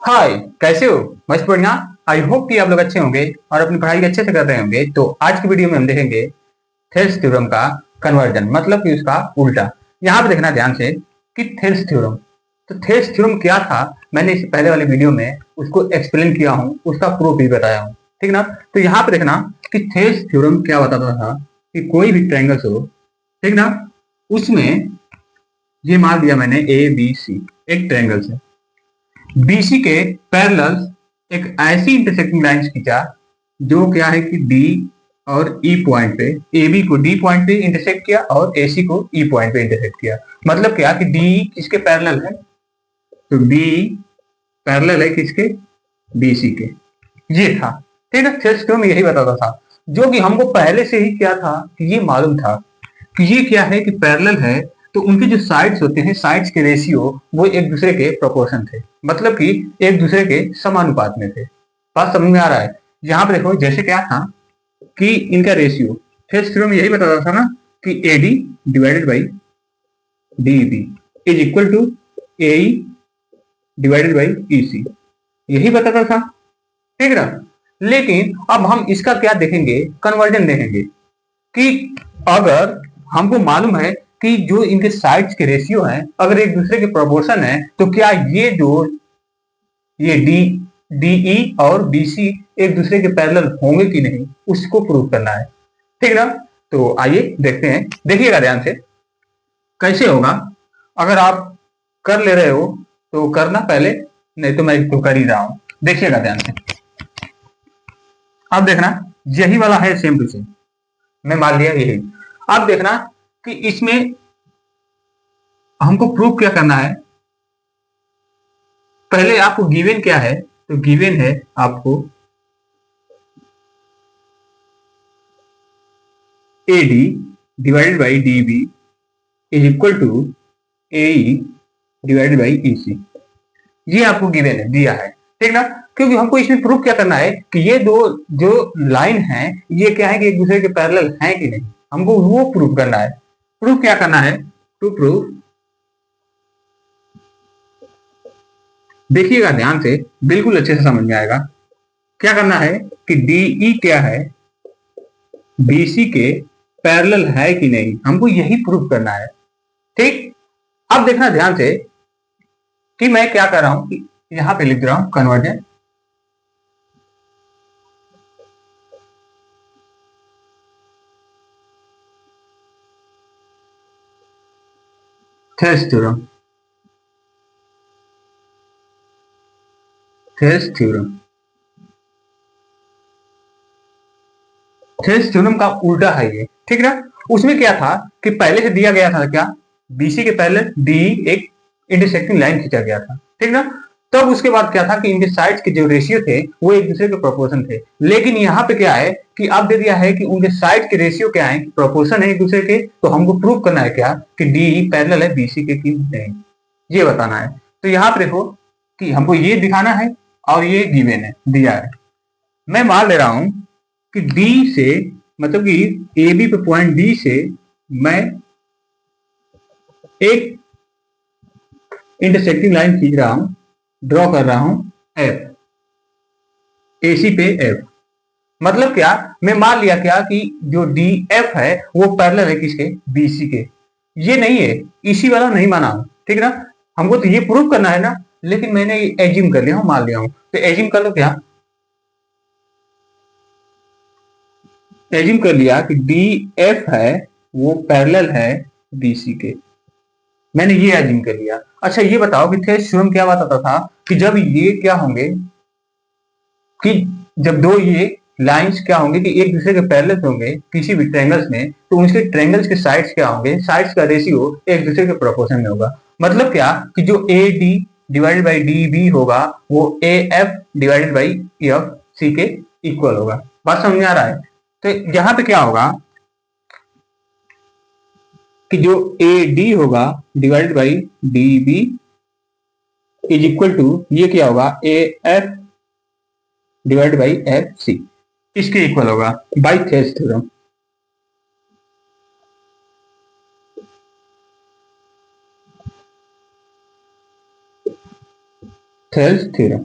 हाय, कैसे हो? मस्त बढ़िया। आई होप कि आप लोग अच्छे होंगे और अपनी पढ़ाई अच्छे से कर रहे होंगे। तो आज की वीडियो में हम देखेंगे थेल्स थ्योरम का कन्वर्जन, मतलब कि उसका उल्टा। यहाँ पे देखना ध्यान से कि थेल्स थ्योरम, तो थेल्स थ्योरम क्या था, मैंने इससे पहले वाले वीडियो में उसको एक्सप्लेन किया हूँ, उसका प्रूफ भी बताया हूँ। ठीक ना? तो यहाँ पे देखना कि थेल्स थ्योरम क्या बताता था कि कोई भी ट्रायंगल्स हो, ठीक ना, उसमें ये मान लिया मैंने ए बी सी एक ट्रायंगल है। बीसी के पैरेलल एक ऐसी इंटरसेक्टिंग लाइंस खींचा जो क्या है कि डी और ई पॉइंट पे, ए बी को डी पॉइंट पे इंटरसेक्ट किया और ए सी को ई पॉइंट पे इंटरसेक्ट किया। मतलब क्या कि डी किसके पैरेलल है, तो डी पैरेलल है किसके, बीसी के। ये था। ठीक है, थेल्स थ्योरम यही बताता था, जो कि हमको पहले से ही क्या था कि ये मालूम था कि ये क्या है कि पैरेलल है, तो उनके जो साइड्स होते हैं, साइड्स के रेशियो वो एक दूसरे के प्रोपोर्शन थे, मतलब कि एक दूसरे के समानुपात में थे। बात समझ में आ रहा है? यहाँ पे देखो जैसे क्या था कि इनका रेशियो, थेल्स थ्योरम यही बताता था ना कि AD divided by DB is equal to A divided by EC, यही बताता था। ठीक है ना? लेकिन अब हम इसका क्या देखेंगे, कन्वर्जन देखेंगे कि अगर हमको मालूम है कि जो इनके साइड्स के रेशियो हैं अगर एक दूसरे के प्रोपोर्शन है, तो क्या ये जो ये डी डीई और बीसी एक दूसरे के पैरेलल होंगे कि नहीं, उसको प्रूव करना है। ठीक ना? तो आइए देखते हैं, देखिएगा ध्यान से कैसे होगा। अगर आप कर ले रहे हो तो करना पहले, नहीं तो मैं तो कर ही रहा हूं। देखिएगा ध्यान से। अब देखना, यही वाला है सेम टू सेम, मैं मान लिया यही। अब देखना कि इसमें हमको प्रूव क्या करना है। पहले आपको गिवन क्या है, तो गिवन है आपको A D divided by D B is equal to A divided by E C. ये आपको गिवन है, दिया है। ठीक ना? क्योंकि हमको इसमें प्रूफ क्या करना है कि ये दो जो लाइन है ये क्या है कि एक दूसरे के पैरेलल है कि नहीं, हमको वो प्रूफ करना है। प्रूफ क्या करना है, टू प्रूफ, देखिएगा ध्यान से, बिल्कुल अच्छे से समझ में आएगा। क्या करना है कि डीई क्या है, बीसी के पैरेलल है कि नहीं, हमको यही प्रूफ करना है। ठीक। अब देखना ध्यान से कि मैं क्या कर रहा हूं कि यहां पे लिख रहा हूं conversion. Thales theorem, Thales theorem, Thales theorem का उल्टा है ये। ठीक ना? उसमें क्या था कि पहले से दिया गया था क्या, बीसी के पहले डी एक इंटरसेक्टिंग लाइन खींचा गया था। ठीक ना? तब उसके बाद क्या था कि इनके साइड्स के जो रेशियो थे वो एक दूसरे के प्रोपोर्शन थे। लेकिन यहाँ पे क्या है कि अब दे दिया है कि उनके साइड के रेशियो क्या है, प्रोपोर्शन है एक दूसरे के। तो हमको प्रूव करना है क्या कि डी पैरेलल है बीसी के कि नहीं, ये बताना है। तो यहाँ पे देखो कि हमको ये दिखाना है और ये गिवन है, दिया है। मैं मान ले रहा हूं कि डी से, मतलब कि ए बी पे पॉइंट डी से मैं एक इंटरसेक्टिंग लाइन खींच रहा हूं, ड्रॉ कर रहा हूं एफ, एसी पे एफ। मतलब क्या, मैं मान लिया क्या कि जो डी एफ है वो पैरेलल है किसके, बीसी के। ये नहीं है, इसी वाला नहीं माना हूं। ठीक ना? हमको तो ये प्रूव करना है ना, लेकिन मैंने एज्यूम कर लिया हूं, मान लिया हूं। तो एज्यूम कर लो क्या, एज्यूम कर लिया कि डी एफ है वो पैरेलल है बीसी के। मैंने ये एज्यूम कर लिया। अच्छा ये बताओ कि थेल्स थ्योरम क्या बताता था कि जब ये क्या होंगे कि जब दो ये लाइंस क्या होंगे कि एक दूसरे के पैरेलल होंगे किसी भी ट्रायंगल्स में, तो उसके ट्रायंगल्स के साइड्स क्या होंगे, साइड्स का रेशियो एक दूसरे के प्रोपोर्शन में होगा। मतलब क्या कि जो A D divided by D B होगा वो A F divided by F C के इक्वल होगा। बात समझ में आ रहा है? तो यहां पे क्या होगा कि जो ए डी होगा divided by D B is equal to, ये क्या होगा, A F divide by F C, इसके इक्वल होगा by Thales theorem. Thales theorem.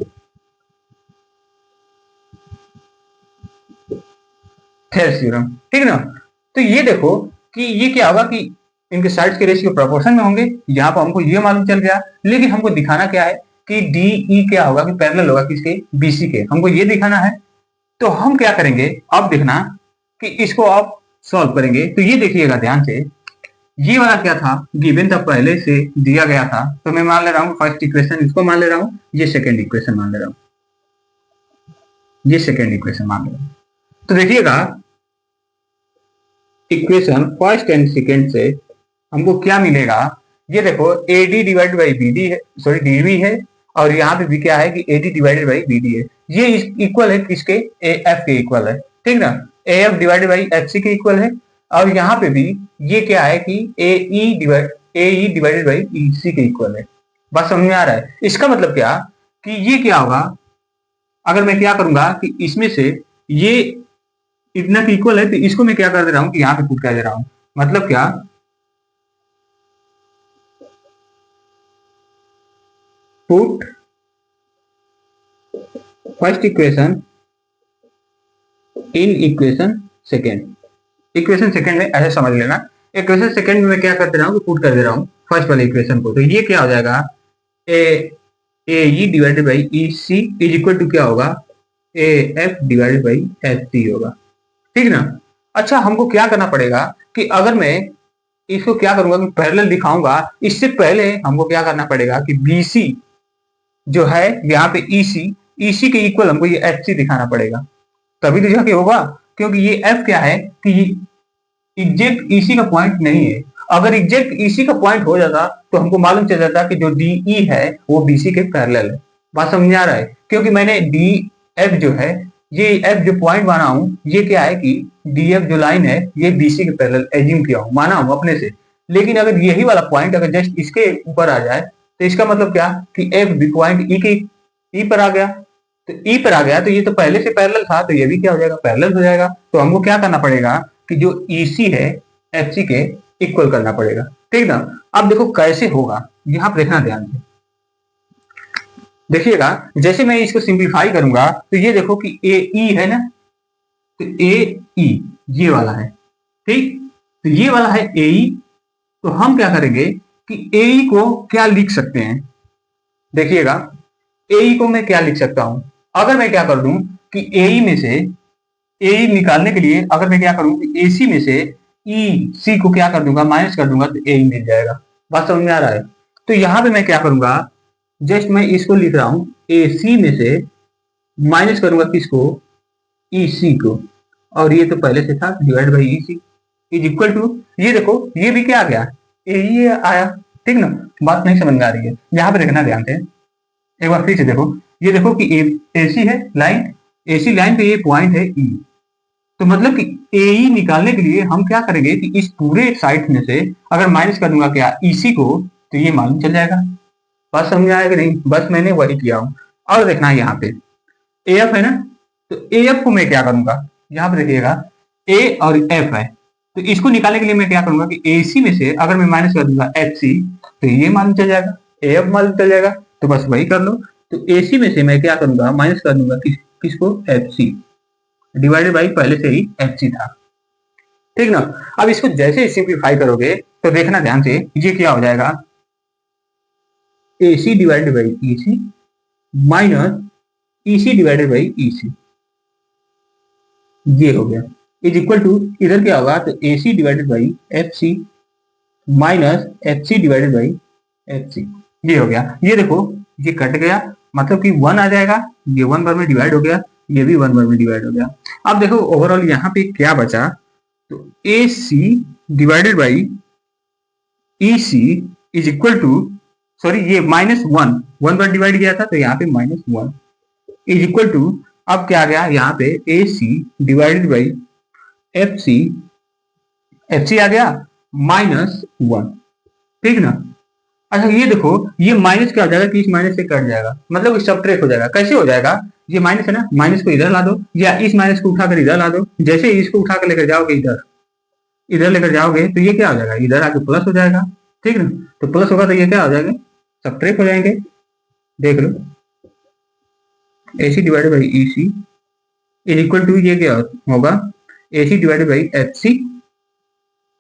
Thales theorem, ठीक ना। तो ये देखो कि ये क्या होगा कि इनके साइड्स के रेशियो प्रोपोर्शन में होंगे। यहाँ पर हमको ये मालूम चल गया, लेकिन हमको दिखाना क्या है कि डी ई क्या होगा कि पैरेलल होगा किसके, बीसी के, हमको ये दिखाना है। तो हम क्या करेंगे, अब देखना कि इसको आप सॉल्व करेंगे। तो ये देखिएगा ध्यान से, ये वाला क्या था, गिवन था, पहले से दिया गया था। तो मैं मान ले रहा हूँ फर्स्ट इक्वेशन, इसको मान ले रहा हूँ, ये सेकेंड इक्वेशन मान ले रहा हूँ, ये सेकेंड इक्वेशन मान ले रहा हूँ। तो देखिएगा इक्वेशन फर्स्ट एंड सेकेंड से हमको क्या मिलेगा, ये देखो AD डिवाइडेड बाई BD है, सॉरी DV है, और यहाँ पे भी क्या है कि AD डिवाइडेड बाई BD है। ये इक्वल है किसके, AF के इक्वल है, ठीक ना। AF डिवाइडेड बाई FC के इक्वल है। और यहाँ पे भी ये क्या है कि AE डिवाइडेड बाई EC के इक्वल है। बात समझ में आ रहा है। इसका मतलब क्या कि ये क्या होगा, अगर मैं क्या करूंगा कि इसमें से ये इतना इक्वल है, तो इसको मैं क्या कर दे रहा हूँ कि यहाँ पे पुट कर दे रहा हूँ। मतलब क्या, put first equation in equation second. Equation second में ऐसे समझ लेना, इक्वेशन सेकेंड में मैं क्या कर दे रहा हूँ, पुट कर दे रहा हूँ फर्स्ट वाले इक्वेशन को। तो ये क्या हो जाएगा, A E divided by E C is equal to क्या होगा, A F divided by H C होगा, ठीक ना। अच्छा, हमको क्या करना पड़ेगा कि अगर मैं इसको क्या करूंगा कि पैरेलल दिखाऊंगा, इससे पहले हमको क्या करना पड़ेगा कि BC जो है यहाँ पे EC के इक्वल हमको ये FC दिखाना पड़ेगा, तभी तो जाके होगा। क्योंकि ये F क्या है कि एग्जैक्ट EC का पॉइंट नहीं है। अगर एग्जैक्ट EC का पॉइंट हो जाता तो हमको मालूम चल जाता कि जो DE है वो BC के पैरेलल है। बात समझ आ रहा है। क्योंकि मैंने DF जो है, ये F जो पॉइंट माना हूं, ये क्या है कि DF जो लाइन है ये BC के पैरेलल एज्यूम किया हूं, माना हूं अपने से। लेकिन अगर यही वाला पॉइंट अगर जस्ट इसके ऊपर आ जाए तो इसका मतलब क्या कि F भी पॉइंट E पर आ गया। तो E पर आ गया तो ये तो पहले से पैरेलल था, तो ये भी क्या हो जाएगा, पैरेलल हो जाएगा। तो हमको क्या करना पड़ेगा कि जो EC है FC के इक्वल करना पड़ेगा, ठीक ना। अब देखो कैसे होगा, यहाँ पर देखना ध्यान से। देखिएगा जैसे मैं इसको सिंप्लीफाई करूंगा तो ये देखो कि AE है ना, तो AE ये वाला है, ठीक। तो ये वाला है AE। तो हम क्या करेंगे कि AE को क्या लिख सकते हैं, देखिएगा AE को मैं क्या लिख सकता हूं। अगर मैं क्या कर दूं कि AE में से AE निकालने के लिए अगर मैं क्या करूं कि AC में से EC को क्या कर दूंगा, माइनस कर दूंगा, तो AE मिल जाएगा। बात समझ में आ रहा है। तो यहां पे मैं क्या करूंगा, जस्ट मैं इसको लिख रहा हूं, AC में से माइनस करूंगा किसको, EC को, और ये तो पहले से था divide by EC is equal to, ये देखो ये भी क्या आ गया, AE आया, ठीक ना। बात नहीं समझ में आ रही है, यहाँ पे देखना ध्यान से, एक बार फिर से देखो। ये देखो कि AC है लाइन, AC लाइन पे ये पॉइंट है E। तो मतलब कि AE निकालने के लिए हम क्या करेंगे कि इस पूरे साइड में से अगर माइनस कर दूंगा क्या EC को, तो ये मालूम चल जाएगा। बात समझ में आएगा नहीं, बस मैंने वही किया हूं। और देखना है यहाँ पे AF है ना, तो AF को मैं क्या करूंगा, यहाँ पे देखिएगा A और F है, तो इसको निकालने के लिए मैं क्या करूंगा कि AC में से अगर मैं माइनस कर दूंगा HC, तो ये मालूम चल जाएगा, AF मालूम चल जाएगा। तो बस वही कर लो। तो AC में से मैं क्या करूंगा, माइनस कर दूंगा किसको, FC डिवाइडेड बाई पहले से ही FC था, ठीक ना। अब इसको जैसे सिंप्लीफाई करोगे तो देखना ध्यान से, ये क्या हो जाएगा, AC divided by EC minus EC divided by EC, ये हो गया इज इक्वल टू, इधर क्या होगा, तो AC divided by FC minus FC divided by FC, ये हो गया। ये देखो ये कट गया, मतलब कि 1 आ जाएगा, ये 1 बार में डिवाइड हो गया, ये भी 1 बार में डिवाइड हो गया। अब देखो ओवरऑल यहाँ पे क्या बचा, तो AC divided by EC is equal to, sorry ये -1 बार डिवाइड किया था तो यहाँ पे -1 इज इक्वल टू, अब क्या आ गया यहाँ पे AC डिवाइडेड बाई FC आ गया -1, ठीक ना। अच्छा ये देखो ये माइनस क्या हो जाएगा कि इस माइनस से कट जाएगा, मतलब सब्ट्रैक्ट हो जाएगा। कैसे हो जाएगा, ये माइनस है ना, माइनस को इधर ला दो, या इस माइनस को उठाकर इधर ला दो। जैसे इसको उठाकर लेकर जाओगे इधर लेकर जाओगे तो ये क्या हो जाएगा, इधर आके प्लस हो जाएगा, ठीक ना। तो प्लस होगा तो ये क्या हो जाएगा, सब्ट्रैक्ट हो जाएंगे, देख लो AC divided by EC is equal to, ये क्या होगा, AC डिवाइडेड बाई HC,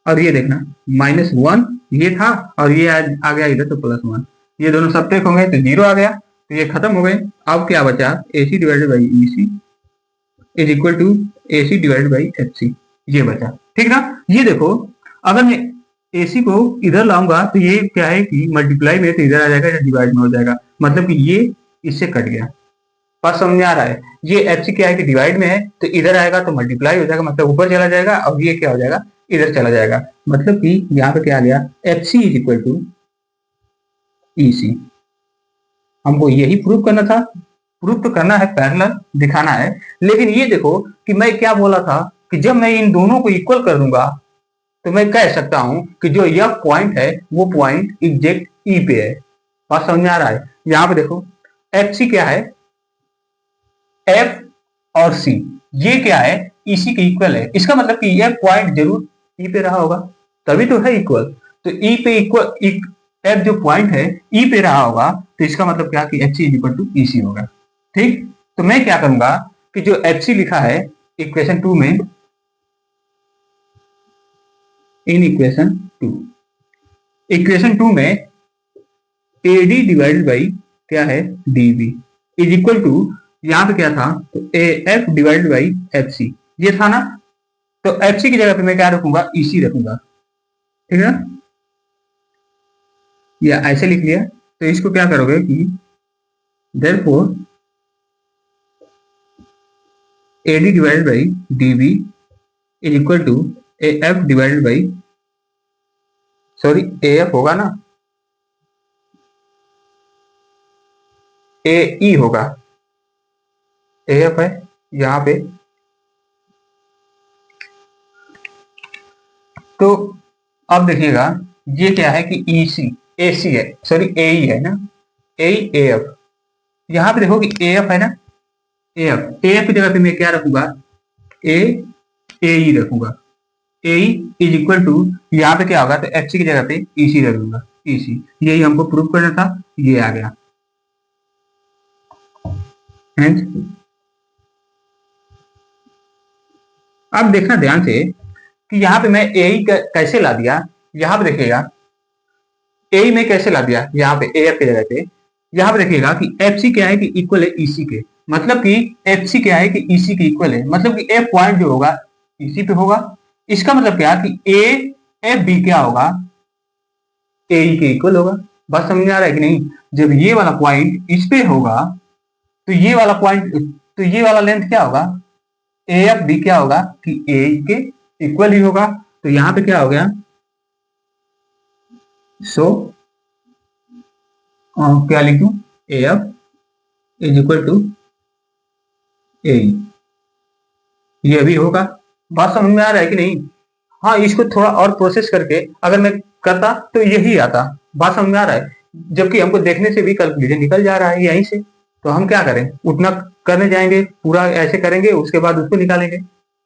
और ये देखना -1 ये था और ये आ गया इधर तो +1, ये दोनों सब्ट्रैक्ट होंगे तो 0 आ गया, तो ये खत्म हो गए। अब क्या बचा, AC divided by EC is equal to AC divided by HC, ये बचा। ठीक ना, ये देखो अगर मैं AC को इधर लाऊंगा तो ये क्या है कि मल्टीप्लाई में तो इधर आ जाएगा या डिवाइड में हो जाएगा, मतलब कि ये इससे कट गया। बात समझ में आ रहा है, ये HC क्या है कि डिवाइड में है तो इधर आएगा तो मल्टीप्लाई हो जाएगा, मतलब ऊपर चला जाएगा, और ये क्या हो जाएगा, इधर चला जाएगा, मतलब कि यहाँ पे क्या आ गया, HC is equal to EC। हमको यही प्रूव करना था, प्रूव तो करना है, पैरेलल दिखाना है, लेकिन ये देखो कि मैं क्या बोला था कि जब मैं इन दोनों को इक्वल कर दूंगा तो मैं कह सकता हूं कि जो यह पॉइंट है वो पॉइंट एग्जैक्ट ई पे है। बात समझ में आ रहा है, यहाँ पे देखो HC क्या है, F और C ये क्या है, EC के इक्वल है, इसका मतलब कि यह पॉइंट जरूर E पे रहा होगा, तभी तो है इक्वल। तो E पे इक्वल, F जो पॉइंट है E पे रहा होगा, तो इसका मतलब क्या कि HC is equal to EC होगा। ठीक, तो मैं क्या करूंगा कि जो HC लिखा है इक्वेशन 2 में, इन इक्वेशन 2 में AD डिवाइडेड बाई क्या है, DB इज इक्वल टू, यहाँ पे क्या था तो AF डिवाइडेड बाई FC ये था ना, तो FC की जगह पे मैं क्या रखूंगा, EC रखूंगा। ठीक है, या ऐसे लिख लिया, तो इसको क्या करोगे कि therefore AD divided by DB is equal to AF divided by, sorry AF होगा ना, AE होगा, AF है यहाँ पे, तो अब देखिएगा ये क्या है कि EC AC है, सॉरी AE है ना, AE AF, यहाँ पे देखो कि AF है ना, AF की जगह पे मैं क्या रखूंगा, AE रखूंगा, AE इज इक्वल टू, यहाँ पे क्या होगा तो FC की जगह पे EC रख दूंगा, EC, यही हमको प्रूव करना था, ये आ गया। अब देखना ध्यान से कि यहाँ पे मैं AE कैसे ला दिया, यहाँ पे देखिएगा AE में कैसे ला दिया, यहाँ पे AF की जगह पे, यहाँ पे देखिएगा कि FC क्या है कि इक्वल है EC के, मतलब कि FC क्या है कि EC के इक्वल है, मतलब कि F पॉइंट जो होगा EC पे होगा, इसका मतलब क्या कि AFB क्या होगा, AE के इक्वल होगा। बात समझ में आ रहा है कि नहीं, जब ये वाला पॉइंट इस पे होगा तो ये वाला पॉइंट, तो ये वाला लेंथ क्या होगा, AFB क्या होगा कि AE के इक्वल ही होगा, तो यहाँ पे क्या हो गया, सो क्या लिखूं, AF is equal to AE, ये भी होगा। बात समझ में आ रहा है कि नहीं, हाँ इसको थोड़ा और प्रोसेस करके अगर मैं करता तो यही आता। बात समझ में आ रहा है, जबकि हमको देखने से भी कैलकुलेशन निकल जा रहा है यहीं से, तो हम क्या करें, उतना करने जाएंगे, पूरा ऐसे करेंगे उसके बाद उसको निकालेंगे,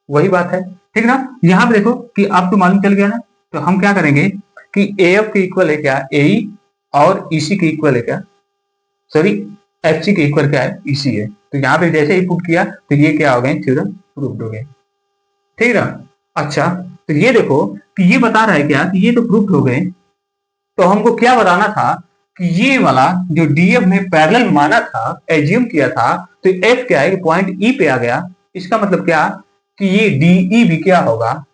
वही बात है। ठीक ना, यहाँ पे देखो कि आपको मालूम चल गया ना, तो हम क्या करेंगे कि AF के इक्वल है क्या, AE, और EC के इक्वल है क्या, सॉरी FC के इक्वल क्या है, EC है, तो यहाँ पे जैसे ही पुट किया तो ये क्या हो गए, थ्योरम प्रूव्ड हो गए। ठीक है, अच्छा तो ये देखो कि ये बता रहा है क्या कि ये तो प्रूफ हो गए, तो हमको क्या बताना था कि ये वाला जो DF में पैरेलल माना था, एज्यूम किया था, तो F क्या है कि पॉइंट E पे आ गया, इसका मतलब क्या कि ये DE भी क्या होगा,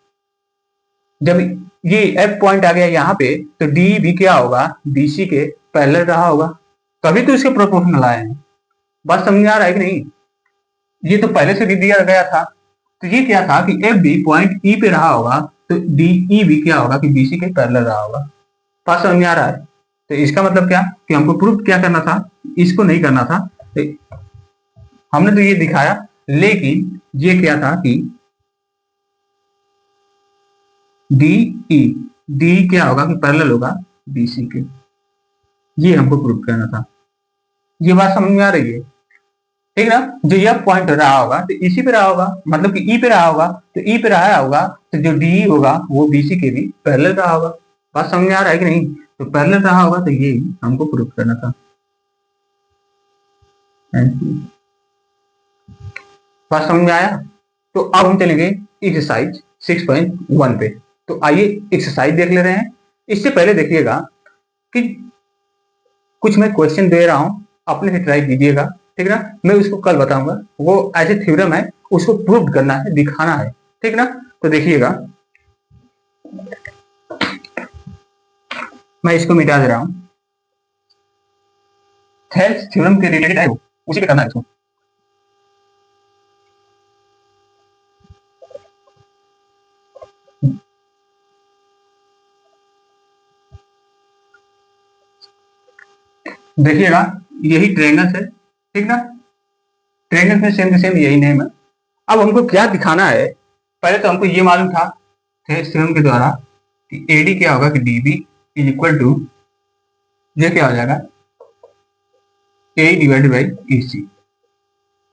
जब ये F पॉइंट आ गया यहाँ पे तो DE भी क्या होगा, BC के पैरेलल रहा होगा, तभी तो इसके प्रोपोर्शनल आए हैं। बात समझ में आ रहा है कि नहीं, ये तो पहले से भी दिया गया था, तो ये क्या था कि एफ बी पॉइंट ई पे रहा होगा, तो डी ई भी क्या होगा कि बीसी के पैरेलल रहा होगा। बात समझ में आ रहा है, तो इसका मतलब क्या कि हमको प्रूफ क्या करना था, इसको नहीं करना था, तो हमने तो ये दिखाया, लेकिन ये क्या था कि डी ई, डी क्या होगा कि पैरेलल होगा बीसी के, ये हमको प्रूफ करना था। ये बात समझ में आ रही है, ठीक ना, जो यह पॉइंट रहा होगा तो इसी पे रहा होगा, मतलब कि ई पे रहा होगा, तो ई पे रहा होगा तो जो डी होगा वो बीसी के भी पैरेलल रहा होगा। बात समझ में आ रहा है कि नहीं, तो पैरेलल रहा होगा तो ये हमको प्रूफ करना था। बात समझ में आया? तो अब हम चलेंगे एक्सरसाइज 6.1 पे। तो आइए एक्सरसाइज देख ले रहे हैं। इससे पहले देखिएगा कि कुछ मैं क्वेश्चन दे रहा हूं, अपने से ट्राई कीजिएगा, ठीक ना। मैं उसको कल बताऊंगा, वो ऐसे थ्योरम है, उसको प्रूव करना है, दिखाना है, ठीक ना। तो देखिएगा, मैं इसको मिटा दे रहा हूं। थेल्स थ्योरम के रिलेटेड है, उसी पे करना है इसको। देखिएगा, यही ट्रायंगल्स है, ठीक ना। ट्रायंगल्स में सेम टू सेम यही नेम है। अब हमको क्या दिखाना है, पहले तो हमको ये मालूम था थेल्स थ्योरम के द्वारा कि एडी क्या होगा कि डीबी इज इक्वल टू, ये क्या हो जाएगा, ए डिवाइडेड बाई ई सी।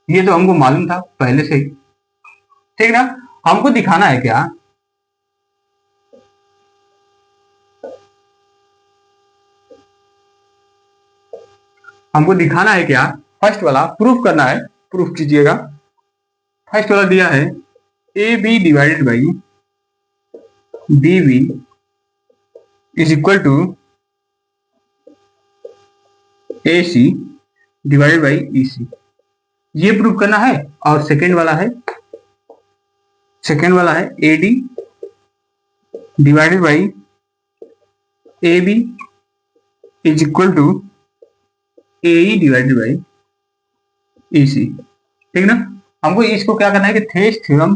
ये तो हमको मालूम था पहले से ही, ठीक ना। हमको दिखाना है क्या, हमको दिखाना है क्या, फर्स्ट वाला प्रूफ करना है, प्रूफ कीजिएगा। फर्स्ट वाला दिया है A B divided by D B is equal to A C divided by E C, ये प्रूफ करना है। और सेकेंड वाला है A D divided by A B is equal to A E divided by E C, ठीक ना। हमको इसको क्या करना है कि थेल्स थ्योरम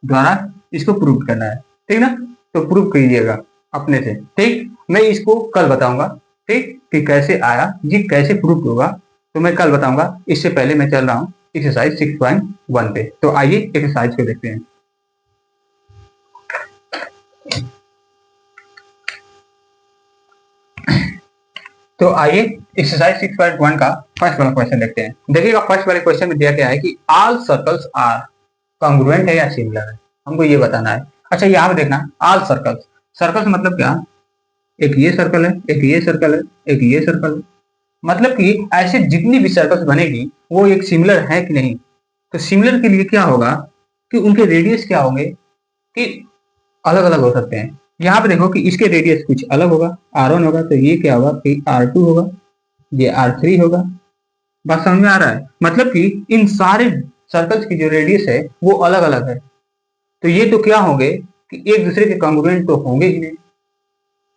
द्वारा इसको प्रूव करना है, ठीक ना। तो प्रूव कीजिएगा अपने से, ठीक। मैं इसको कल बताऊंगा, ठीक, कि कैसे आया, ये कैसे प्रूव होगा, तो मैं कल बताऊंगा। इससे पहले मैं चल रहा हूँ एक्सरसाइज 6.1 पे। तो आइए एक्सरसाइज को देखते हैं। तो आइए एक्सरसाइज 6.1 का फर्स्ट वाला क्वेश्चन देखते हैं। देखिएगा, फर्स्ट वाले क्वेश्चन में दिया क्या है कि ऑल सर्कल्स आर कॉन्ग्रुएंट है या सिमिलर है, हमको ये बताना है। अच्छा, यहाँ पे देखना, ऑल सर्कल्स, सर्कल्स मतलब क्या, एक ये सर्कल है, एक ये सर्कल है, एक ये सर्कल है, मतलब कि ऐसे जितनी भी सर्कल्स बनेगी वो एक सिमिलर है कि नहीं। तो सिमिलर के लिए क्या होगा कि उनके रेडियस क्या होंगे कि अलग अलग हो सकते हैं। यहाँ पे देखो कि इसके रेडियस कुछ अलग होगा, R1 होगा, तो ये क्या होगा कि R2 होगा, ये R3 होगा। बात समझ में आ रहा है? मतलब कि इन सारे सर्कल्स की जो रेडियस है वो अलग अलग है। तो ये तो क्या होंगे कि एक दूसरे के कॉन्ग्रुएंट तो होंगे ही नहीं,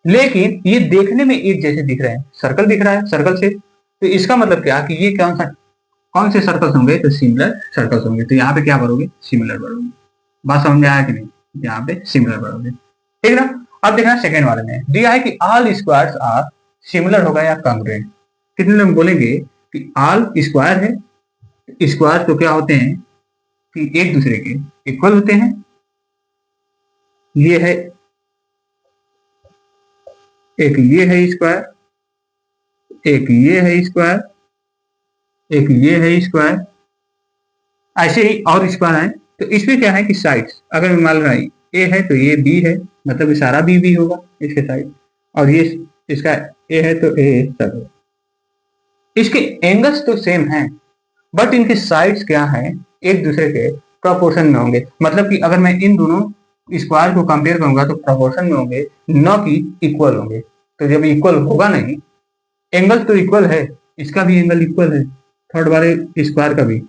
लेकिन ये देखने में एक जैसे दिख रहे हैं, सर्कल दिख रहा है सर्कल से। तो इसका मतलब क्या कि ये कौन से सर्कल्स होंगे, तो सिमिलर सर्कल्स होंगे। तो यहाँ पे क्या भरोगे, सिमिलर भरोगे। बात समझ में आया कि नहीं, यहाँ पे सिमिलर भरोगे, ठीक ना। अब देखना सेकेंड वाले में दिया है कि ऑल स्क्वायर्स आर सिमिलर होगा या कॉन्ग्रुएंट। कितने लोग बोलेंगे कि ऑल स्क्वायर है, स्क्वायर तो क्या होते हैं कि एक दूसरे के इक्वल होते हैं। ये है, एक ये है स्क्वायर, एक ये है स्क्वायर, एक ये है स्क्वायर, ऐसे ही और स्क्वायर है। तो इसमें क्या है कि साइड्स, अगर मैं मान रहा हूं ए है तो ये बी है, मतलब सारा बी होगा इसके साइड, और ये इसका ए है तो ए सब है। इसके एंगल्स तो सेम हैं, बट इनके साइड्स क्या है, एक दूसरे के प्रोपोर्शन में होंगे। मतलब कि अगर मैं इन दोनों स्क्वायर को कंपेयर करूंगा तो प्रोपोर्शन में होंगे, न कि इक्वल होंगे। तो जब इक्वल होगा नहीं, एंगल तो इक्वल है, इसका भी एंगल इक्वल है, थर्ड वाले स्क्वायर का भी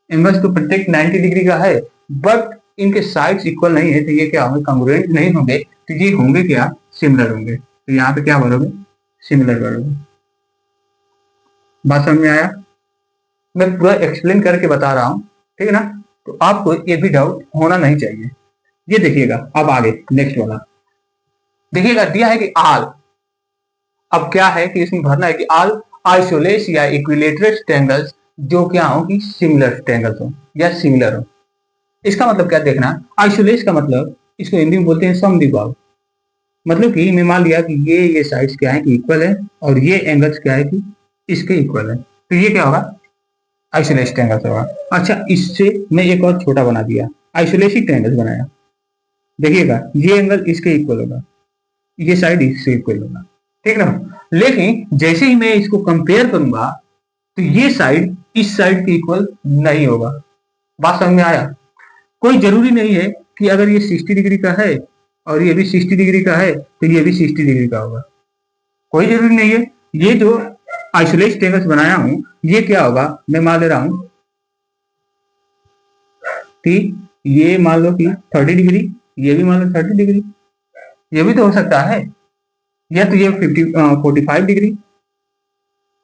एंगल तो प्रत्येक 90 डिग्री का है, बट इनके साइड्स इक्वल नहीं है। तो ये क्या होंगे, कॉन्ग्रुएंट नहीं होंगे। तो ये होंगे क्या, सिमिलर होंगे। तो यहाँ पे क्या भरोगे, सिमिलर भरोगे। बात समझ में आया? मैं पूरा एक्सप्लेन करके बता रहा हूँ, ठीक है ना। तो आपको ये भी डाउट होना नहीं चाहिए। ये देखिएगा, अब आगे नेक्स्ट वाला देखिएगा, दिया है कि आल, अब क्या है कि इसमें भरना है कि आल आइसोलेस या इक्विलेटरल ट्रायंगल्स जो क्या हो कि सिमिलर ट्रायंगल्स हो या सिमिलर हो। इसका मतलब क्या देखना, आइसोलेस का मतलब इसको हिंदी में बोलते हैं समद्विबाहु। मतलब कि मैं मान लिया कि ये साइड्स क्या है कि इक्वल है, और ये एंगल्स क्या है कि इसके इक्वल है। तो ये क्या होगा, आइसोलेस ट्रायंगल्स होगा। अच्छा, इससे मैं एक और छोटा बना दिया, आइसोलेसिक ट्रायंगल्स बनाया। देखिएगा, ये एंगल इसके इक्वल होगा, ये साइड इससे इक्वल होगा, ठीक ना। लेकिन जैसे ही मैं इसको कंपेयर करूंगा तो ये साइड इस साइड के इक्वल नहीं होगा। बात समझ में आया? कोई जरूरी नहीं है कि अगर ये 60 डिग्री का है और ये भी 60 डिग्री का है तो ये भी 60 डिग्री का होगा, कोई जरूरी नहीं है। ये जो आइसोलेट ट्रायंगल्स बनाया हूं ये क्या होगा, मैं मान ले रहा हूं कि ये मान लो कि 30 डिग्री, ये भी मान लो 30 डिग्री, ये भी तो हो सकता है, या तो ये 45 डिग्री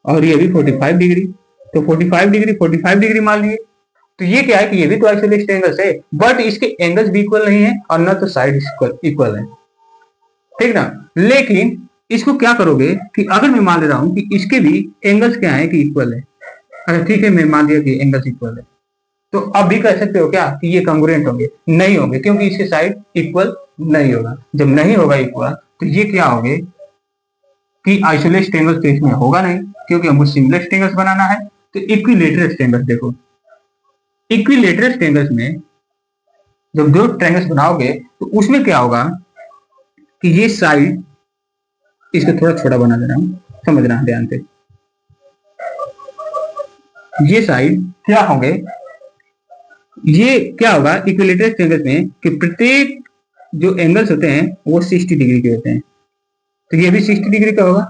और ये भी 45 डिग्री, तो 45 डिग्री 45 डिग्री मान लिए। तो ये क्या है कि ये भी तो आइसोलेट एंगल्स है, बट इसके एंगल्स भी इक्वल नहीं है और ना तो साइड इक्वल है, ठीक ना। लेकिन इसको क्या करोगे कि अगर मैं मान ले रहा हूं कि इसके भी एंगल्स क्या है कि इक्वल है, अच्छा ठीक है, मैं मान लिया कि एंगल्स इक्वल है, तो अब भी कह सकते हो क्या कि ये कंग्रुएंट होंगे? नहीं होंगे, क्योंकि इसके साइड इक्वल नहीं होगा। जब नहीं होगा इक्वल तो ये क्या होंगे कि आइसोलेट ट्रायंगल्स तो इसमें होगा नहीं, क्योंकि हमको सिमिलर ट्रायंगल्स बनाना है। तो इक्विलेटरल ट्रायंगल्स देखो, इक्विलेटरल ट्रायंगल्स में जब दो ट्रायंगल्स बनाओगे तो उसमें क्या होगा कि ये साइड, इसको थोड़ा छोटा बना दे रहा हूं, समझना ध्यान से, ये साइड क्या होंगे, ये क्या होगा इक्विलेटरल ट्रायंगल्स में कि प्रत्येक जो एंगल्स होते हैं वो 60 डिग्री के होते हैं, तो ये भी 60 डिग्री का होगा,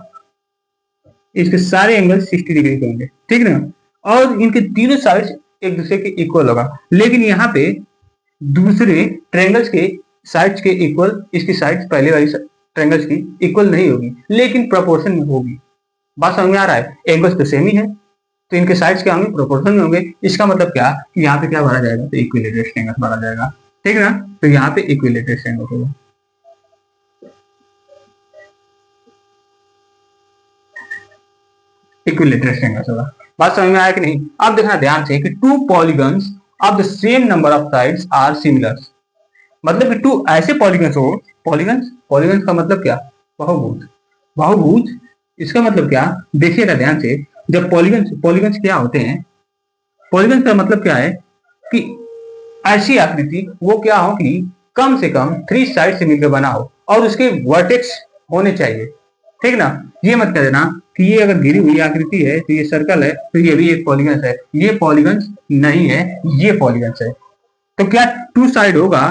इसके सारे एंगल 60 डिग्री के होंगे, ठीक ना। और इनके तीनों साइड्स एक दूसरे के इक्वल होगा, लेकिन यहाँ पे दूसरे ट्रायंगल्स के साइड्स के इक्वल इसकी साइड्स पहले वाली ट्रायंगल्स की इक्वल नहीं होगी, लेकिन प्रोपोर्शन में होगी। बात समझ में आ रहा है? एंगल्स तो सेम ही है तो इनके साइड्स क्या होंगे, प्रोपोर्शन में होंगे। इसका मतलब क्या कि यहाँ पे क्या भरा जाएगा, तो इक्विलेटरल ट्रायंगल भरा जाएगा, ठीक ना। तो यहाँ पे इक्विलेटरल ट्रायंगल होगा, इक्विलेटरल ट्रायंगल होगा। बात समझ में आया कि नहीं? अब देखना ध्यान से कि two polygons of the same number of sides are similar, मतलब कि टू ऐसे पॉलीगन्स हो, पॉलीगन्स, पॉलीगन्स का मतलब क्या, बहुभुज, बहुभुज इसका मतलब क्या, देखिएगा ध्यान से। जब पॉलीगन्स, पॉलीगन्स क्या होते हैं, पॉलीगन्स का मतलब क्या है कि ऐसी आकृति वो क्या हो कि कम से कम 3 साइड से मिलकर बना हो और उसके वर्टेक्स होने चाहिए, ठीक ना। ये मत कह देना कि ये अगर गिरी हुई आकृति है तो ये सर्कल है तो ये भी एक पॉलीगन्स है, ये पॉलीगन्स नहीं है, ये पॉलीगन्स है। तो क्या 2 साइड होगा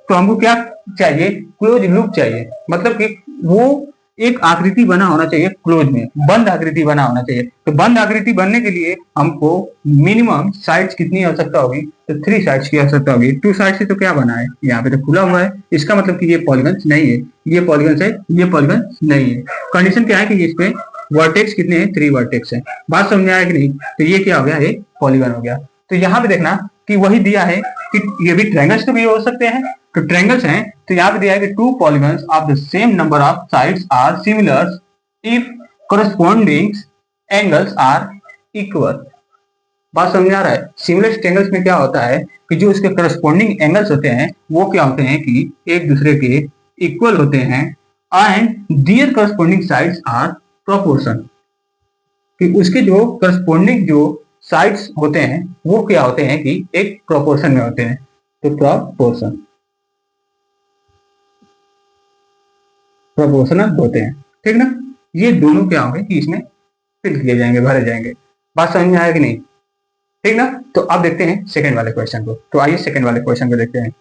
तो हमको क्या चाहिए, क्लोज लूप चाहिए, मतलब कि वो एक आकृति बना होना चाहिए, क्लोज में बंद आकृति बना होना चाहिए। तो बंद आकृति बनने के लिए हमको मिनिमम साइड्स कितनी आवश्यकता होगी, तो 3 साइड्स की आवश्यकता होगी। 2 साइड से तो क्या बना है, यहाँ पे तो खुला हुआ है, इसका मतलब कि ये पॉलीगन्स नहीं है, ये पॉलीगन्स है, ये पॉलीगन्स नहीं है। कंडीशन क्या है कि इसमें वर्टेक्स कितने हैं, 3 वर्टेक्स है। बात समझ में आया कि नहीं? तो ये क्या हो गया, ये पॉलीगन हो गया। तो यहाँ पे देखना कि वही दिया है कि ये भी ट्रायंगल्स तो भी हो सकते हैं, तो ट्रायंगल्स हैं तो यहाँ पे दिया है कि two polygons of the same number of sides are similar if corresponding angles are equal. बात समझ में आ रहा है? सिमिलर ट्रायंगल्स में क्या होता है कि जो उसके करस्पॉन्डिंग एंगल्स होते हैं वो क्या होते हैं कि एक दूसरे के इक्वल होते हैं and their corresponding sides are proportion, कि उसके जो करस्पॉन्डिंग जो साइड्स होते हैं वो क्या होते हैं कि एक प्रोपोर्शन में होते हैं, तो प्रोपोर्शन, प्रोपोर्शनल होते हैं, ठीक ना। ये दोनों क्या होंगे कि इसमें फिल किए जाएंगे, भरे जाएंगे। बात समझ में आया कि नहीं? ठीक ना। तो अब देखते हैं सेकंड वाले क्वेश्चन को। तो आइए सेकंड वाले क्वेश्चन को देखते हैं।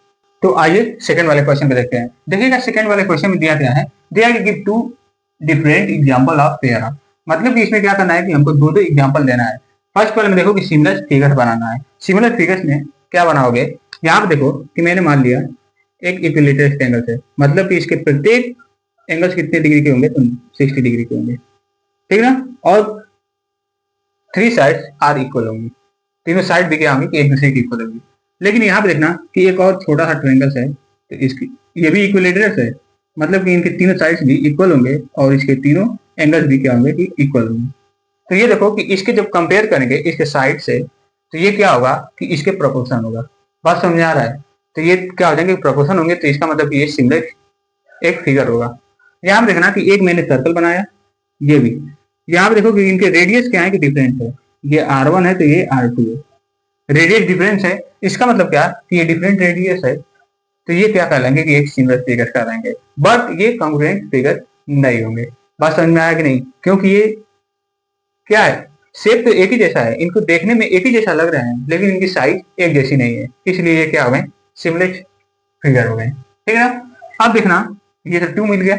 तो आइए सेकंड वाले क्वेश्चन को देखते हैं। देखिएगा सेकंड वाले क्वेश्चन में दिया गया है, दिया है give 2 different example of pair of, मतलब कि इसमें क्या करना है कि हमको दो एग्जांपल देना है। फर्स्ट वाले में देखो कि सिमिलर फिगर्स बनाना है। सिमिलर फिगर्स में क्या बनाओगे, यहाँ पे देखो कि मैंने मान लिया एक इक्विलेटरल ट्रायंगल है, मतलब कि इसके प्रत्येक एंगल्स कितने डिग्री के होंगे, तो 60 डिग्री के होंगे, ठीक ना। और 3 साइड्स आर इक्वल होंगी, तीनों साइड भी क्या होंगी कि एक दूसरे की इक्वल होगी। लेकिन यहाँ पे देखना कि एक और छोटा सा ट्रायंगल है, तो इसकी ये भी इक्विलेटरल है, मतलब कि इनके तीनों साइड्स भी इक्वल होंगे और इसके तीनों एंगल्स भी क्या होंगे कि इक्वल होंगे। तो ये देखो कि इसके जब कंपेयर करेंगे इसके साइड से, तो ये क्या होगा कि इसके प्रोपोर्शन होगा। बात समझ आ रहा है? तो ये क्या हो जाएंगे, प्रोपोर्शन होंगे, तो इसका मतलब कि ये सिमिलर एक फिगर होगा। यहाँ पे देखना कि एक मैंने सर्कल बनाया, ये भी यहाँ पे देखो कि इनके रेडियस क्या है कि डिफरेंट है, ये R1 है तो ये R2 है, रेडियस डिफरेंस है, इसका मतलब क्या कि ये डिफरेंट रेडियस है, तो ये क्या कहलाएंगे कि एक सिमिलर फिगर कहलाएंगे, बट ये कॉन्ग्रुएंट फिगर नहीं होंगे। बात समझ में आया कि नहीं? क्योंकि ये क्या है शेप तो एक ही जैसा है, इनको देखने में एक ही जैसा लग रहा है, लेकिन इनकी साइज एक जैसी नहीं है, इसलिए ये क्या हो गए, सिमिलर फिगर हो गए। ठीक है ना। अब देखना, ये तो 2 मिल गया।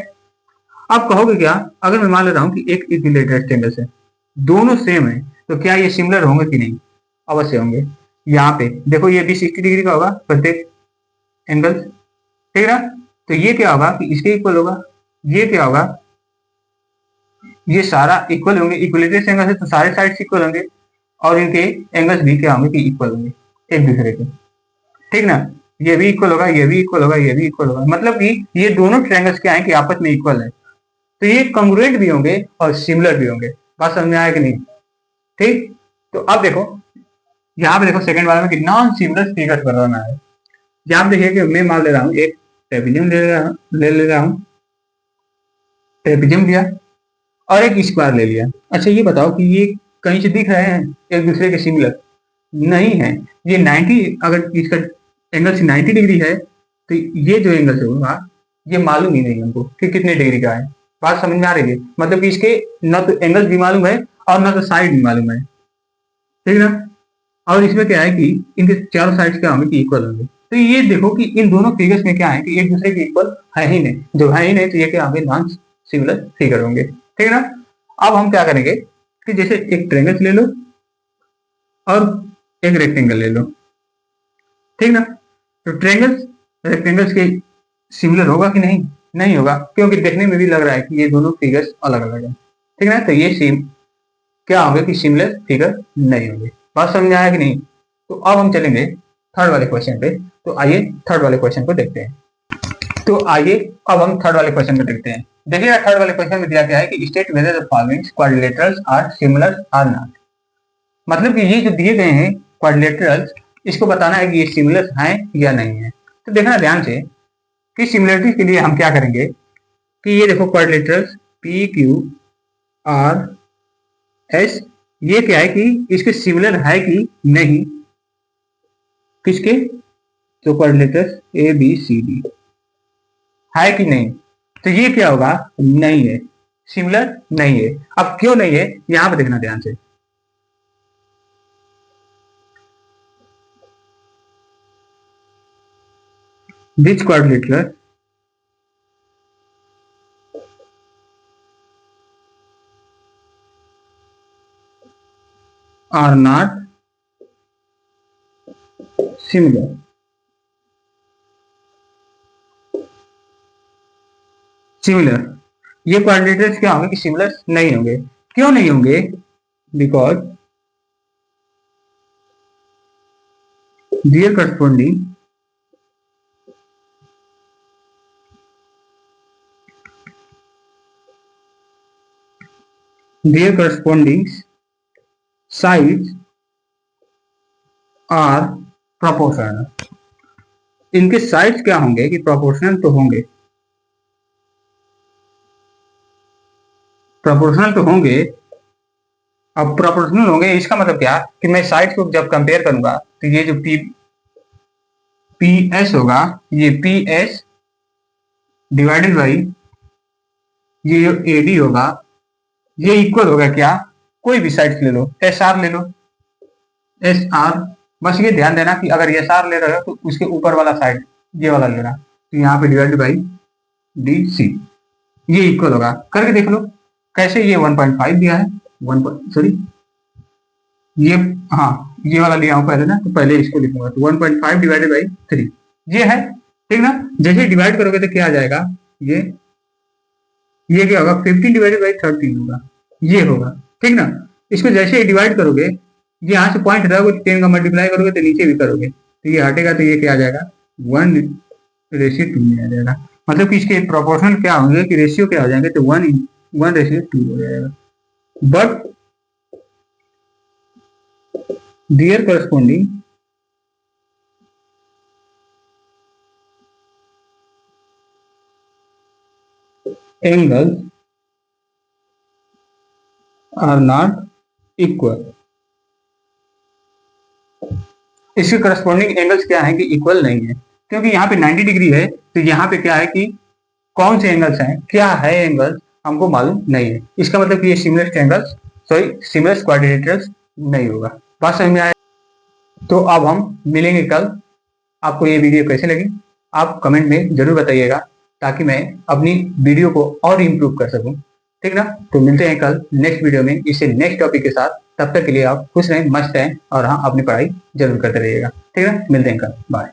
अब कहोगे क्या, अगर मैं मान ले रहा हूँ कि एक इक्विलेटरल रेक्टेंगल है, दोनों सेम है, तो क्या ये सिमिलर होंगे कि नहीं? अवश्य होंगे। यहाँ पे देखो, ये भी 60 डिग्री का होगा प्रत्येक एंगल, ठीक है ना। तो ये क्या होगा कि इसके इक्वल होगा, ये क्या होगा, ये सारा इक्वल होंगे, इक्विलेटरल एंगल है तो सारे साइड्स इक्वल होंगे, और इनके एंगल्स भी क्या होंगे कि इक्वल होंगे एक दूसरे के, ठीक ना। ये भी इक्वल होगा, ये भी इक्वल होगा, ये भी इक्वल होगा, मतलब कि ये दोनों ट्रायंगल्स क्या है कि आपस में इक्वल है, तो ये कॉन्ग्रुएंट भी होंगे और सिमिलर भी होंगे। बात समझ में आया कि नहीं? ठीक। तो अब देखो, यहाँ पे देखो सेकंड वाले में कि नॉन सिमिलर फिगर्स बनाना है। यहाँ पे देखिए कि मैं मान ले रहा हूँ, एक ट्रेपेजियम ले रहा हूँ, ट्रेपेजियम लिया और एक स्क्वायर ले लिया। अच्छा ये बताओ कि ये कहीं से दिख रहे हैं एक दूसरे के सिमिलर? नहीं है। ये 90, अगर इसका एंगल 90 डिग्री है तो ये जो एंगल से होगा ये मालूम ही नहीं हमको कि कितने डिग्री का है। बात समझ में आ रही है? मतलब कि इसके न तो एंगल भी मालूम है और न तो साइड भी मालूम है, ठीक है ना। और इसमें क्या है कि इनके चारों साइड क्या होंगे कि इक्वल होंगे। तो ये देखो कि इन दोनों फिगर्स में क्या है कि एक दूसरे के इक्वल है ही नहीं, जो है ही नहीं तो ये क्या होंगे, नॉन सिमिलर फिगर होंगे, ठीक है ना। अब हम क्या करेंगे कि जैसे एक ट्रायंगल ले लो और एक रेक्टेंगल ले लो, ठीक ना। तो ट्रायंगल्स रेक्टेंगल्स के सिमिलर होगा कि नहीं? नहीं होगा, क्योंकि देखने में भी लग रहा है कि ये दोनों फिगर्स अलग अलग है, ठीक है ना। तो ये सेम क्या होंगे कि सिमिलर फिगर नहीं होंगे। बात समझ में आया कि नहीं? तो अब हम चलेंगे थर्ड वाले क्वेश्चन पे। तो आइए थर्ड वाले क्वेश्चन को देखते हैं। तो आइए अब हम थर्ड वाले क्वेश्चन को देखते हैं। देखिएगा थर्ड वाले क्वेश्चन में दिया गया है कि state whether the following quadrilaterals are similar or not. मतलब कि ये जो दिए गए हैं क्वाड्रिलेटरल्स, इसको बताना है कि ये सिमिलर हैं या नहीं है। तो देखना ध्यान से कि सिमिलरिटी के लिए हम क्या करेंगे कि ये देखो quadrilaterals P Q R S, ये क्या है कि इसके सिमिलर है कि नहीं, किसके, तो quadrilaterals A B C D है कि नहीं। तो ये क्या होगा, नहीं है, सिमिलर नहीं है। अब क्यों नहीं है यहां पर देखना ध्यान से। Which quadrilateral are not similar? Similar, ये क्वाड्रिलेटरल्स क्या होंगे कि सिमिलर नहीं होंगे। क्यों नहीं होंगे? Because their corresponding their corresponding sides are proportional। इनके साइड्स क्या होंगे कि प्रोपोर्शनल तो होंगे, प्रोपोर्शनल तो होंगे। अब प्रोपोर्शनल होंगे इसका मतलब क्या कि मैं साइड्स को जब कंपेयर करूंगा तो ये जो पी एस होगा, ये पी एस डिवाइडेड बाई ये जो ए डी होगा, ये इक्वल होगा क्या, कोई भी साइड ले लो, एस आर ले लो, एस आर। बस ये ध्यान देना कि अगर एस आर ले रहे हो तो उसके ऊपर वाला साइड ये वाला लेना, तो यहाँ पे डिवाइडेड बाई डी सी, ये इक्वल होगा। करके देख लो कैसे। ये 1.5 दिया है, सॉरी ये, हाँ ये वाला लिया हूं पहले ना, तो पहले इसको लिखूंगा, तो 1.5 डिवाइडेड बाई 3 ये है, ठीक ना। जैसे डिवाइड करोगे तो क्या आ जाएगा, ये क्या होगा 15 डिवाइडेड बाई 13 होगा, ये होगा, ठीक ना। इसको जैसे ही डिवाइड करोगे, ये यहाँ से पॉइंट हटाओगे 10 का मल्टीप्लाई करोगे तो नीचे भी करोगे तो ये हटेगा, तो ये क्या आ जाएगा 1:2 में आ जाएगा। मतलब कि इसके प्रोपोर्शनल क्या होंगे कि रेशियो क्या हो जाएंगे, तो 1:2 हो जाएगा। But their corresponding angles are not equal। इसके करस्पॉन्डिंग एंगल्स क्या है कि इक्वल नहीं है, क्योंकि यहाँ पे 90 डिग्री है, तो यहाँ पे क्या है कि कौन से एंगल्स हैं, क्या है एंगल्स हमको मालूम नहीं है। इसका मतलब कि ये similar angles sorry similars quadrilaterals नहीं होगा। बात समझ में आया? तो अब हम मिलेंगे कल। आपको ये वीडियो कैसे लगी आप कमेंट में जरूर बताइएगा, ताकि मैं अपनी वीडियो को और इम्प्रूव कर सकूं, ठीक ना। तो मिलते हैं कल नेक्स्ट वीडियो में इसे नेक्स्ट टॉपिक के साथ। तब तक के लिए आप खुश रहें, मस्त रहें और हाँ अपनी पढ़ाई जरूर करते रहिएगा, ठीक है। मिलते हैं कल, बाय।